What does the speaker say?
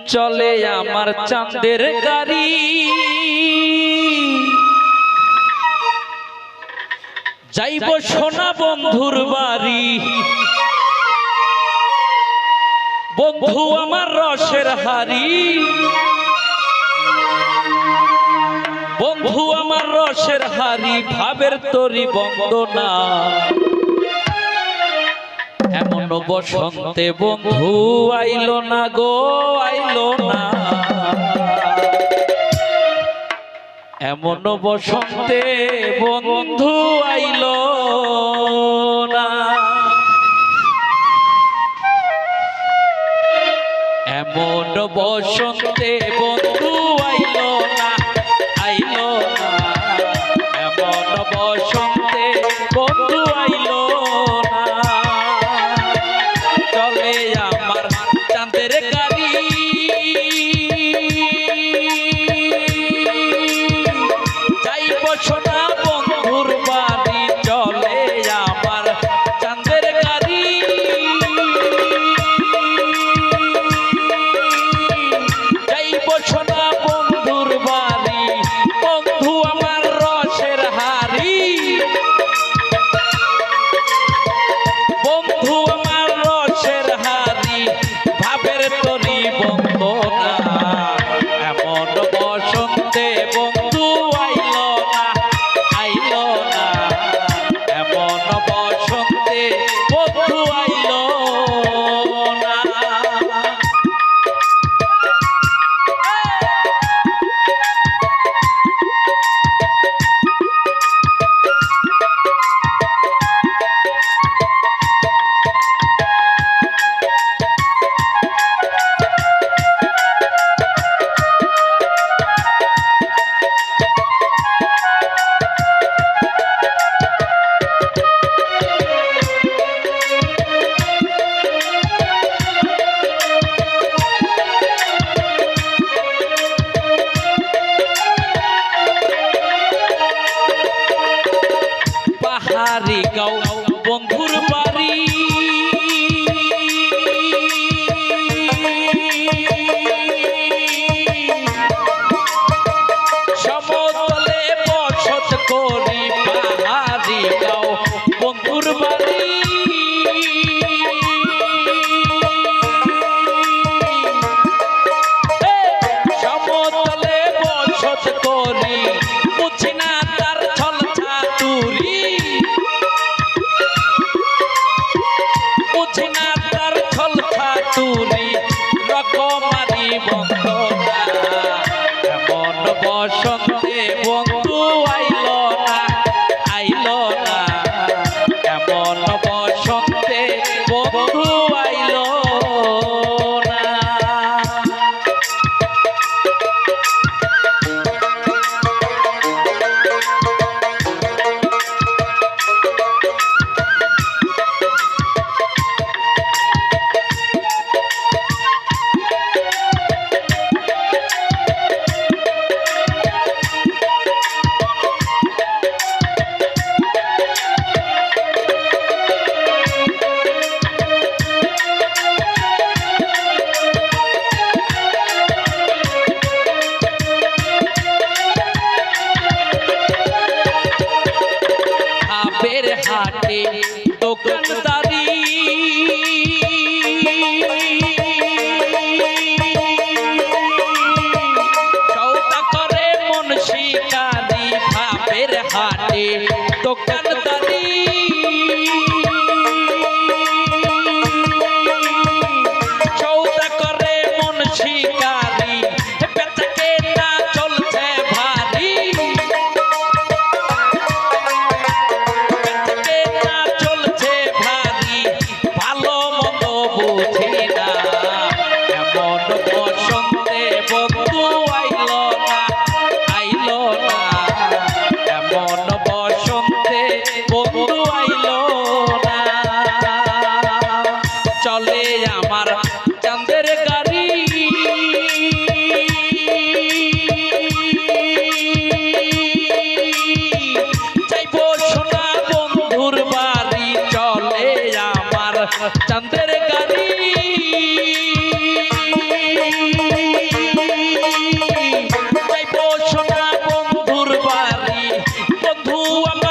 চলে আমার চাঁদের গাড়ি যাইব সোনা বন্ধুর বাড়ি বন্ধু আমার রসের হাড়ি বন্ধু আমার রসের হাড়ি ভাবের তরি বন্দনা এমন বসন্তে বন্ধু আইলো না গো আইলো না এমন বসন্তে বন্ধু আইলো না এমন বসন্তে বন্ধু আইলো না আইলো না এমন বসন্তে বন্ধু আইলো না চলে আমার চাঁদের গাড়ি যাইব সোনা বন্ধুর বাড়ি চলে আমার চাঁদের গাড়ি যাইব সোনা বন্ধুর বাড়ি বন্ধু আমার রসের হাড়ি বন্ধু আমার রসের হাড়ি ভাবের তরি বন্দনা এমন বসন্তে বন্ধু আইলো না আইলো না এমন বসন্তে বন্ধু আইলো না পাহাড়ি গাঁও বন্ধুর বাড়ি সমতলে বসত করি পাহাড়ি গাঁও বন্ধুর বাড়ি সমতলে বসত করি বুঝি না তার ছল ছাতুরি বুঝি না তার ছল ছাতুরি রকমারি বন্দনা এমন বসন্তে বন্ধু আইলো না আইলো না এমন বসন্তে বন্ধু আইলো না হাবের হাটে দোকানদারি সৌদা করে মন শিকারি ভাবের হাটে দোকানদারি সৌদা করে মন শিকারি বেচা কেনা চলছে ভারী চলছে ভারী ভালো মন্দ বুঝি না এমন বসন্তে বন্ধু আইলো না আইলো না এমন বসন্তে আমি